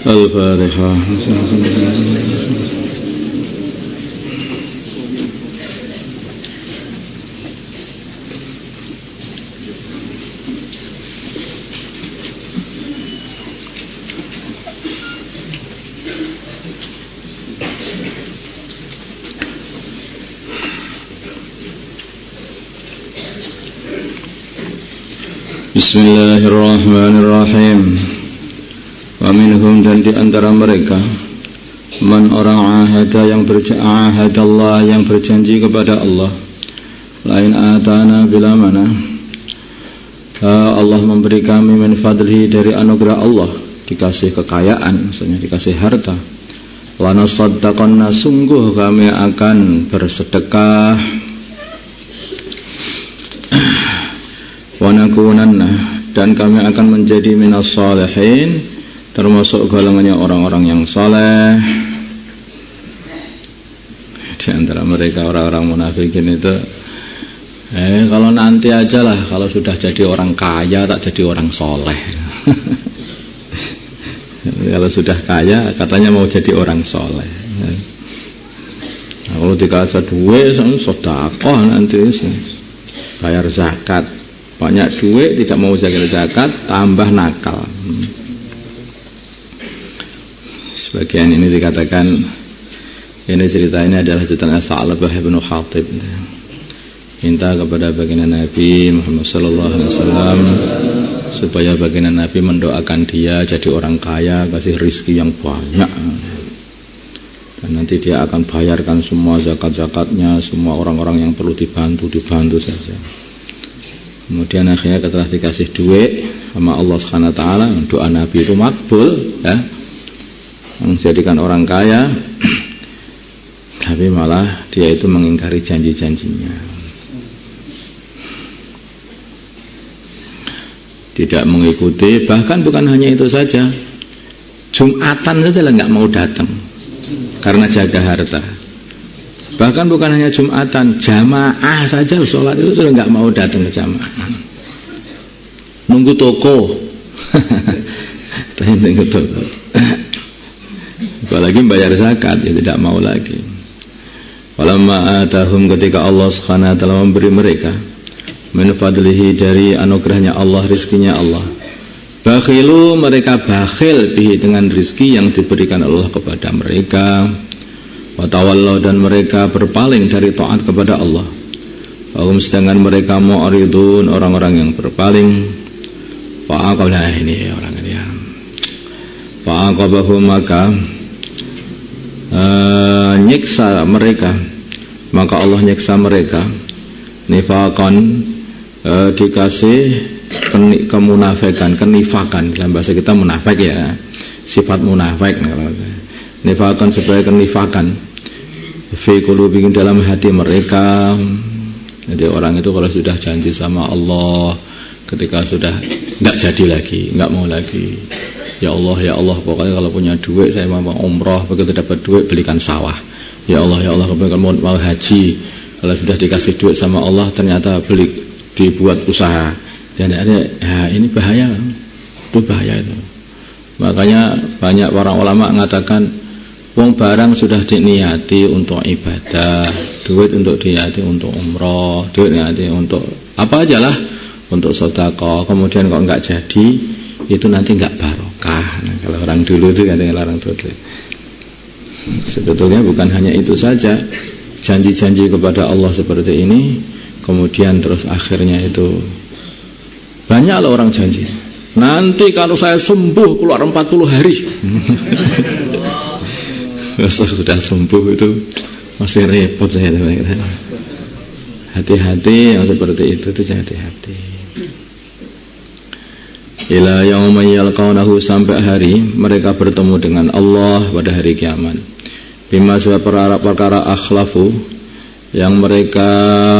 Al-Fatihah. Bismillahirrahmanirrahim. Wa minhum, dan di antara mereka, man orang ahada yang ahadallah yang berjanji kepada Allah, lain atana bila mana Allah memberi kami min fadlihi dari anugerah Allah, dikasih kekayaan, maksudnya dikasih harta, wa nasaddaqanna, sungguh kami akan bersedekah, wa nakunanna, dan kami akan menjadi minas shalihin, termasuk golongannya orang-orang yang saleh. Di antara mereka orang-orang munafikin itu, kalau nanti aja lah, kalau sudah jadi orang kaya tak jadi orang soleh. Kalau sudah kaya katanya mau jadi orang soleh. Kalau dikasih duit sedekah nanti bayar zakat. Banyak duit tidak mau zakat, tambah nakal. Sebagian ini dikatakan, ini cerita ini adalah cerita Sa'labah bin Hatib, minta kepada baginda Nabi Muhammad SAW supaya baginda Nabi mendoakan dia jadi orang kaya, kasih rizki yang banyak, dan nanti dia akan bayarkan semua zakat-zakatnya, semua orang-orang yang perlu dibantu saja. Kemudian akhirnya setelah dikasih duit sama Allah Subhanahu wa taala, doa Nabi itu makbul, ya, menjadikan orang kaya, tapi malah dia itu mengingkari janji-janjinya, tidak mengikuti. Bahkan bukan hanya itu saja, Jumatan saja lah nggak mau datang karena jaga harta. Bahkan bukan hanya Jumatan, jamaah saja sholat itu sudah nggak mau datang ke jamaah, nunggu toko. Nunggu toko. Apalagi bayar zakat, ya tidak mau lagi. Walamma atahum, ketika Allah Subhanahu wa taala memberi mereka min fadlihi, dari anugerahnya Allah, rizkinya Allah, bakhilu, mereka bakhil bihi, dengan rizki yang diberikan Allah kepada mereka. Watawallah, dan mereka berpaling dari taat kepada Allah. Wahum, sedangkan mereka mu'ridun, orang-orang yang berpaling. Fa'aqabah, ini orang ini ya. Fa'aqabahum, maka nyiksa mereka, maka Allah nyiksa mereka nifaqan, dikasih kemunafikan, kenifakan. Dalam bahasa kita munafik ya, sifat munafik. Nifaqan sebagai kenifakan fi qulubihim, dalam hati mereka. Jadi orang itu kalau sudah janji sama Allah, ketika sudah nggak jadi lagi, nggak mau lagi, ya Allah, pokoknya kalau punya duit saya mau umroh, begitu dapat duit belikan sawah. Ya Allah, kalau mau haji, kalau sudah dikasih duit sama Allah ternyata dibuat usaha. Dan ini bahaya, itu bahaya itu. Makanya banyak para ulama mengatakan, wong barang sudah diniati untuk ibadah, duit untuk diniati untuk umroh, duit diniati untuk apa aja lah, untuk sedekah, kemudian kok enggak jadi, itu nanti enggak barokah. Nah, kalau orang dulu itu katanya orang dulu. Sebetulnya bukan hanya itu saja, janji-janji kepada Allah seperti ini, kemudian terus akhirnya itu banyaklah orang janji, nanti kalau saya sembuh keluar 40 hari. Sudah sembuh itu masih repot saya. Hati-hati yang seperti itu jangan hati-hati. Ila yauma yalqaunahu, sampai hari mereka bertemu dengan Allah pada hari kiamat. Bima sebab perkara akhlafu, yang mereka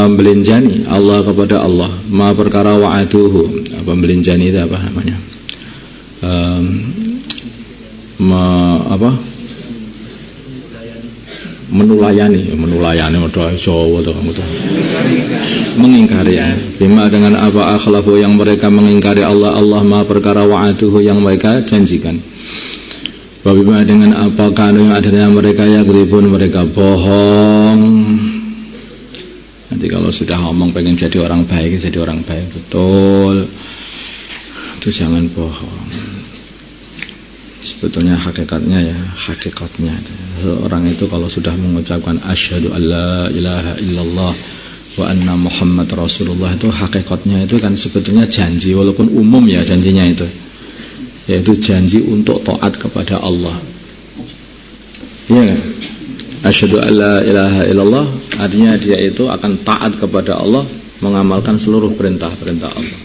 belinjani Allah kepada Allah, ma perkara wa'aduhu. Apa belinjani itu apa namanya? Menulayani modal Jawa atau kamu tuh mengingkari ya. Bima, dengan apa akhlafu, yang mereka mengingkari Allah ma perkara wa'aduhu, yang mereka janjikan. Wabima dengan apa kanu yang adanya mereka yakdzibun, mereka bohong. Nanti kalau sudah ngomong pengen jadi orang baik betul. Itu jangan bohong. Sebetulnya hakikatnya orang itu kalau sudah mengucapkan asyhadu alla ilaha illallah wa anna Muhammad Rasulullah, itu hakikatnya itu kan sebetulnya janji, walaupun umum ya janjinya itu, yaitu janji untuk taat kepada Allah. Iya kan? Asyhadu alla ilaha illallah artinya dia itu akan taat kepada Allah, mengamalkan seluruh perintah-perintah Allah.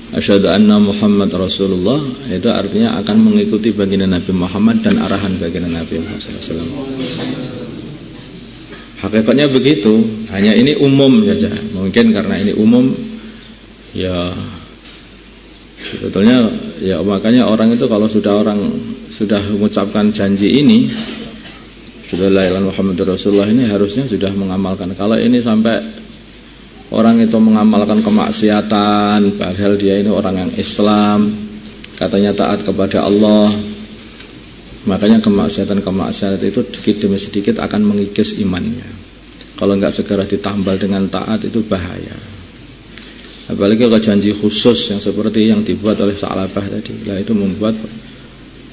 Asyhadu anna Muhammad Rasulullah itu artinya akan mengikuti baginda Nabi Muhammad dan arahan baginda Nabi Muhammad SAW. Hakikatnya begitu, hanya ini umum saja. Mungkin karena ini umum, ya sebetulnya ya makanya orang itu kalau sudah mengucapkan janji ini, sudah la ilaha Muhammadur Rasulullah, ini harusnya sudah mengamalkan. Kalau ini sampai orang itu mengamalkan kemaksiatan, padahal dia ini orang yang Islam, katanya taat kepada Allah, makanya kemaksiatan itu sedikit demi sedikit akan mengikis imannya. Kalau enggak segera ditambal dengan taat itu bahaya. Apalagi kalau janji khusus yang seperti yang dibuat oleh Sa'labah tadi, lah itu membuat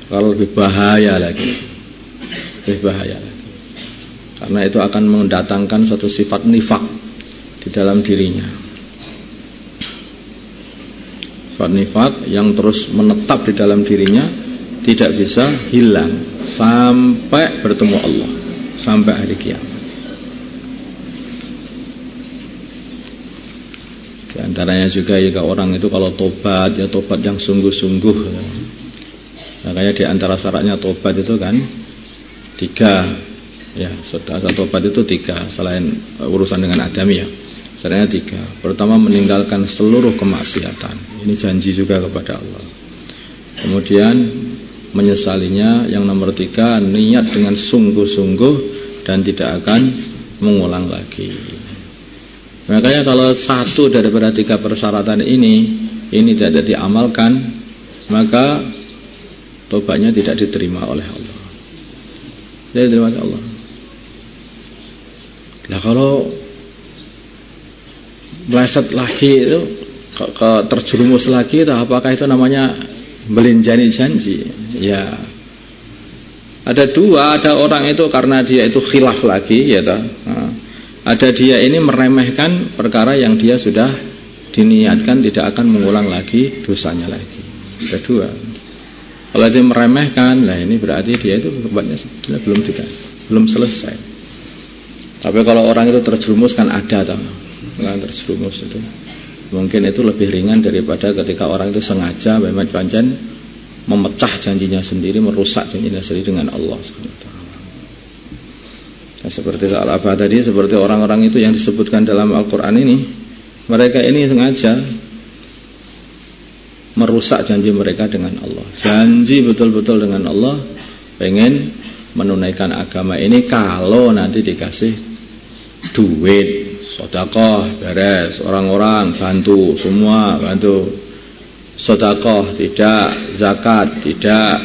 kalau lebih bahaya lagi. Karena itu akan mendatangkan satu sifat nifak di dalam dirinya. Sifat nifak yang terus menetap di dalam dirinya, tidak bisa hilang sampai bertemu Allah, sampai hari kiamat. Di antaranya juga jika orang itu kalau tobat, ya tobat yang sungguh-sungguh. Makanya di antara syaratnya tobat itu kan 3. Ya, syarat tobat itu 3 selain urusan dengan adami ya. Syaratnya 3. Pertama, meninggalkan seluruh kemaksiatan. Ini janji juga kepada Allah. Kemudian menyesalinya. Yang nomor 3, niat dengan sungguh-sungguh dan tidak akan mengulang lagi. Makanya kalau satu daripada 3 persyaratan ini tidak diamalkan, maka tobatnya tidak diterima oleh Allah. Tidak diterima oleh Allah. Nah kalau meleset lagi itu, terjerumus lagi, apakah itu namanya melinjani janji? Ya, ada 2. Ada orang itu karena dia itu khilaf lagi, ya toh. Ada dia ini meremehkan perkara yang dia sudah diniatkan tidak akan mengulang lagi dosanya lagi. Ada 2. Kalau dia meremehkan, nah ini berarti dia itu tobatnya sebetulnya belum selesai. Tapi kalau orang itu terjerumus kan ada toh. Orang terjerumus itu mungkin itu lebih ringan daripada ketika orang itu sengaja memang pancen memecah janjinya sendiri, merusak janjinya sendiri dengan Allah SWT. Nah, seperti Sa'labah tadi, seperti orang-orang itu yang disebutkan dalam Al-Quran ini, mereka ini sengaja merusak janji mereka dengan Allah. Janji betul-betul dengan Allah, pengen menunaikan agama ini kalau nanti dikasih duit, sedekah, beres, orang-orang bantu, semua bantu. Sedekah tidak, zakat tidak,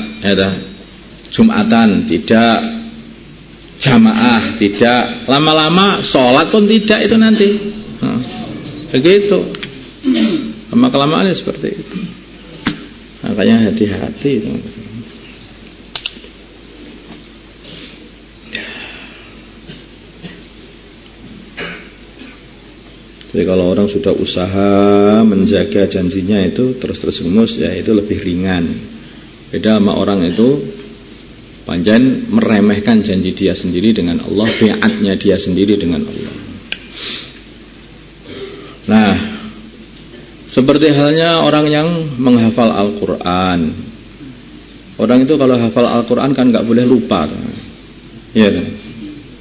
Jumatan tidak, jamaah tidak, lama-lama sholat pun tidak itu nanti. Begitu. Lama-kelamaan seperti itu. Makanya hati-hati. Jadi kalau orang sudah usaha menjaga janjinya itu terus-terumus, ya itu lebih ringan. Beda sama orang itu panjang meremehkan janji dia sendiri dengan Allah, bi'atnya dia sendiri dengan Allah. Nah, seperti halnya orang yang menghafal Al-Quran. Orang itu kalau hafal Al-Quran kan gak boleh lupa, ya kan?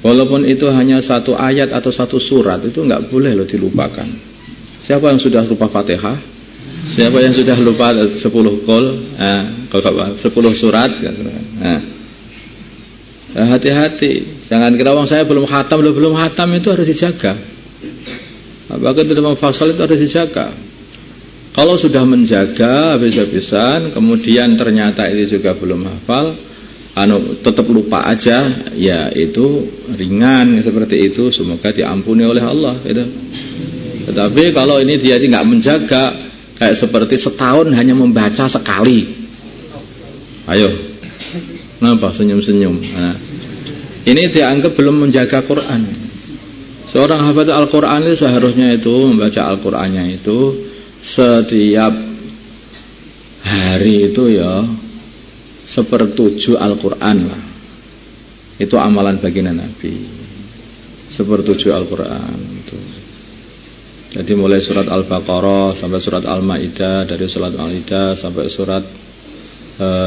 Walaupun itu hanya 1 ayat atau 1 surat, itu gak boleh loh dilupakan. Siapa yang sudah lupa Fatihah? Siapa yang sudah lupa 10 qul, 10 surat? Hati-hati, jangan kira wong saya belum khatam, itu harus dijaga. Apakah itu dalam fasal itu harus dijaga. Kalau sudah menjaga habis-habisan, kemudian ternyata itu juga belum hafal, tetap lupa aja, ya itu ringan seperti itu, semoga diampuni oleh Allah gitu. Tetapi kalau ini dia nggak menjaga, kayak seperti setahun hanya membaca sekali, ayo, kenapa senyum-senyum? Nah, ini dianggap belum menjaga Quran. Seorang hafal Al-Quran itu seharusnya itu membaca Al-Qurannya itu setiap hari itu ya 1/7 Al-Quran lah. Itu amalan baginda Nabi, 1/7 Al-Quran itu. Jadi mulai surat Al-Baqarah sampai surat Al-Ma'idah, dari surat Al-Ma'idah sampai surat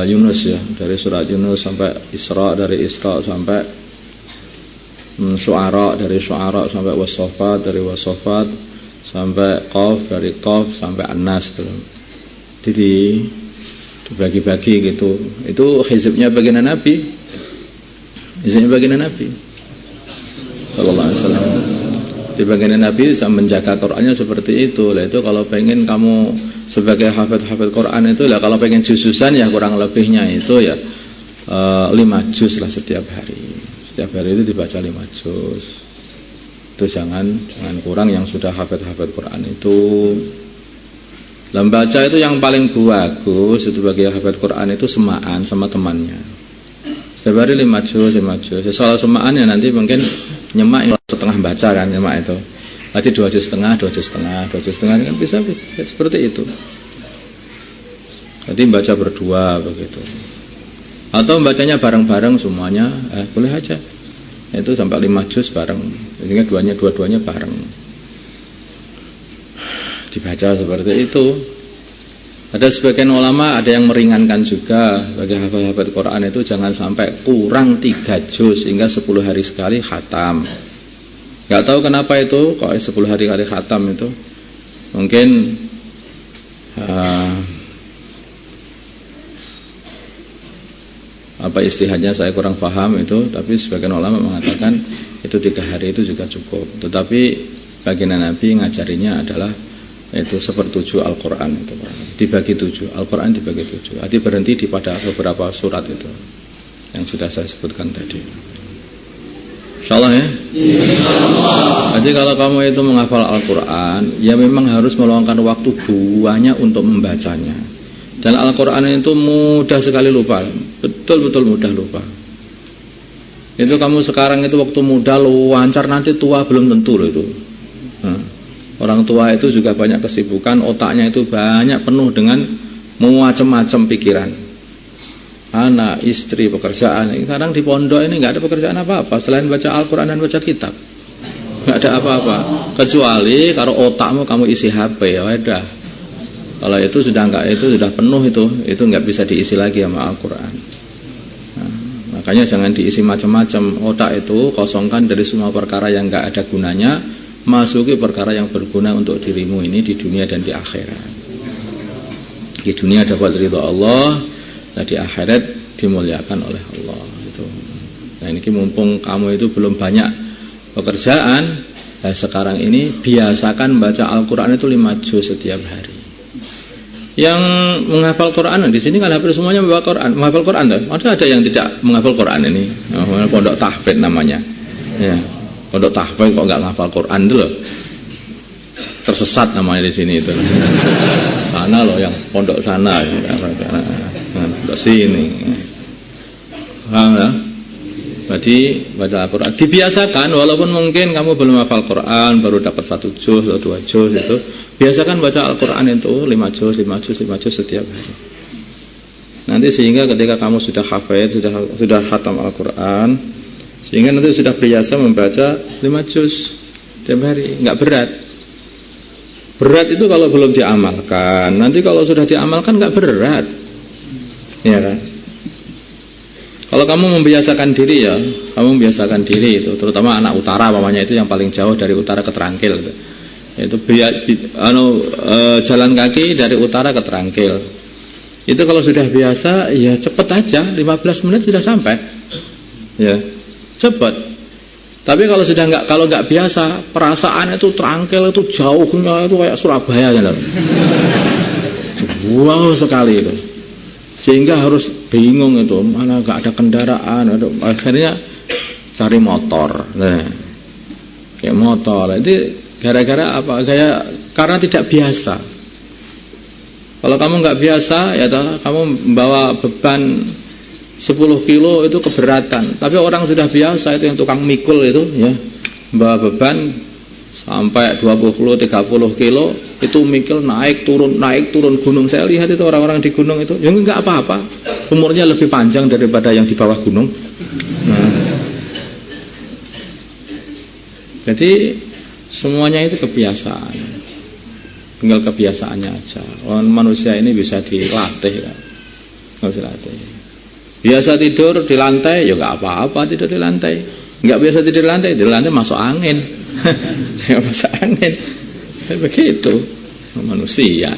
Yunus ya, dari surat Yunus sampai Isra, dari Isra sampai Syu'ara, dari Syu'ara sampai Wassafat, dari Wassafat sampai Qaf, dari Qaf sampai An-Nas. Jadi dibagi-bagi gitu. Itu hizibnya baginda Nabi. Hizibnya baginda Nabi sallallahu alaihi wasallam. Di baginda Nabi bisa menjaga Qur'annya seperti itu. Lah itu kalau pengen kamu sebagai hafid Qur'an itu lah, kalau pengen juzusan ya kurang lebihnya itu ya 5 juz lah setiap hari. Setiap hari itu dibaca 5 juz. Itu jangan kurang yang sudah hafid Quran itu. Membaca itu yang paling bagus itu bagi hafid Quran itu semaan sama temannya. Setiap hari 5 juz. Soal semaan ya nanti mungkin nyemak setengah baca kan, nyemak itu. Nanti 2 juz setengah kan bisa seperti itu. Jadi baca berdua begitu. Atau membacanya bareng-bareng semuanya, boleh aja. Itu sampai 5 juz bareng. Sehingga dua-duanya bareng. Dibaca seperti itu. Ada sebagian ulama ada yang meringankan juga bagi hafal Quran itu jangan sampai kurang 3 juz sehingga 10 hari sekali khatam. Gak tahu kenapa itu kok 10 hari kali khatam itu. Mungkin apa istilahnya saya kurang paham itu, tapi sebagian ulama mengatakan itu 3 hari itu juga cukup. Tetapi baginda Nabi ngajarinya adalah itu 1/7 Al-Quran itu, dibagi 7, Al-Quran dibagi 7. Jadi berhenti di pada beberapa surat itu yang sudah saya sebutkan tadi. Insyaallah ya. Insyaallah. Jadi kalau kamu itu menghafal Al-Quran, ya memang harus meluangkan waktu banyak untuk membacanya. Dan Al-Quran itu mudah sekali lupa, betul-betul mudah lupa. Itu kamu sekarang itu waktu muda lancar, nanti tua belum tentu loh itu. Orang tua itu juga banyak kesibukan, otaknya itu banyak penuh dengan macam-macam pikiran. Anak, istri, pekerjaan. Sekarang di pondok ini nggak ada pekerjaan apa-apa selain baca Al-Quran dan baca kitab. Nggak ada apa-apa. Kecuali kalau otakmu kamu isi HP ya udah. Kalau itu sudah penuh itu nggak bisa diisi lagi sama Al-Quran. Nah, makanya jangan diisi macam-macam. Otak itu kosongkan dari semua perkara yang nggak ada gunanya, masuki perkara yang berguna untuk dirimu ini di dunia dan di akhirat. Di dunia dapat ridha Allah, nah di akhirat dimuliakan oleh Allah. Itu. Nah ini mumpung kamu itu belum banyak pekerjaan, nah sekarang ini biasakan baca Al-Quran itu 5 juz setiap hari. Yang menghafal Quran di sini kan hampir semuanya menghafal Quran. Ada yang tidak menghafal Quran ini. Pondok tahfidz namanya. Ya, pondok tahfidz kok nggak menghafal Quran itu loh. Tersesat namanya di sini itu. Sana loh yang pondok sana, pondok sini. Paham ya? Jadi baca Al-Quran dibiasakan, walaupun mungkin kamu belum hafal Quran, baru dapat 1 juz atau 2 juz itu, biasakan baca Al-Quran itu 5 juz setiap hari. Nanti sehingga ketika kamu sudah hafid, sudah khatam Al-Quran, sehingga nanti sudah biasa membaca 5 juz setiap hari, nggak berat. Berat itu kalau belum diamalkan. Nanti kalau sudah diamalkan nggak berat, ya kan? Kalau kamu membiasakan diri ya, kamu membiasakan diri itu, terutama anak utara, mamanya itu yang paling jauh dari utara ke Trangkil, itu jalan kaki dari utara ke Trangkil. Itu kalau sudah biasa, ya cepet aja, 15 menit sudah sampai, ya cepet. Tapi kalau sudah kalau nggak biasa, perasaan itu Trangkil itu jauhnya itu kayak Surabaya, gitu. Wow sekali itu. Sehingga harus bingung itu, mana gak ada kendaraan, akhirnya cari motor. Nah, kayak motor. Itu gara-gara apa? Karena tidak biasa. Kalau kamu nggak biasa, ya kamu membawa beban 10 kilo itu keberatan. Tapi orang sudah biasa, itu yang tukang mikul itu, ya, membawa beban sampai 20 kilo, 30 kilo, itu mikul naik turun gunung. Saya lihat itu orang-orang di gunung itu, ya nggak apa-apa. Umurnya lebih panjang daripada yang di bawah gunung. Nah, jadi semuanya itu kebiasaan. Tinggal kebiasaannya aja. Orang manusia ini bisa dilatih kan? Bisa dilatih. Biasa tidur di lantai, ya nggak apa-apa tidur di lantai. Nggak biasa tidur di lantai masuk angin. Masuk angin. Begitu manusia.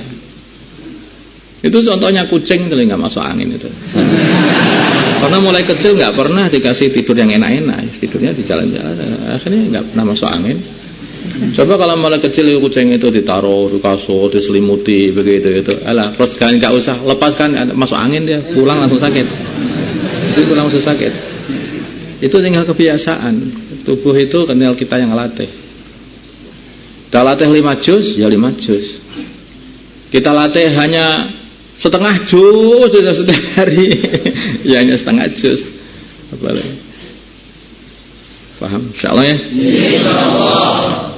Itu contohnya kucing itu nggak masuk angin itu. Karena mulai kecil nggak pernah dikasih tidur yang enak-enak, tidurnya di jalan-jalan. Akhirnya nggak pernah masuk angin. Coba kalau mulai kecil kucing itu ditaruh di kasur, diselimuti begitu itu, alah, terus kalian nggak usah lepaskan, masuk angin dia, pulang langsung sakit. Pulang langsung sakit. Itu tinggal kebiasaan. Tubuh itu kenal kita yang latih. Kita latih 5 juz, ya 5 juz. Kita latih hanya setengah juz sudah setiap hari, ya hanya setengah juz. Apa lagi? Paham? Insyaallah ya. Insyaallah.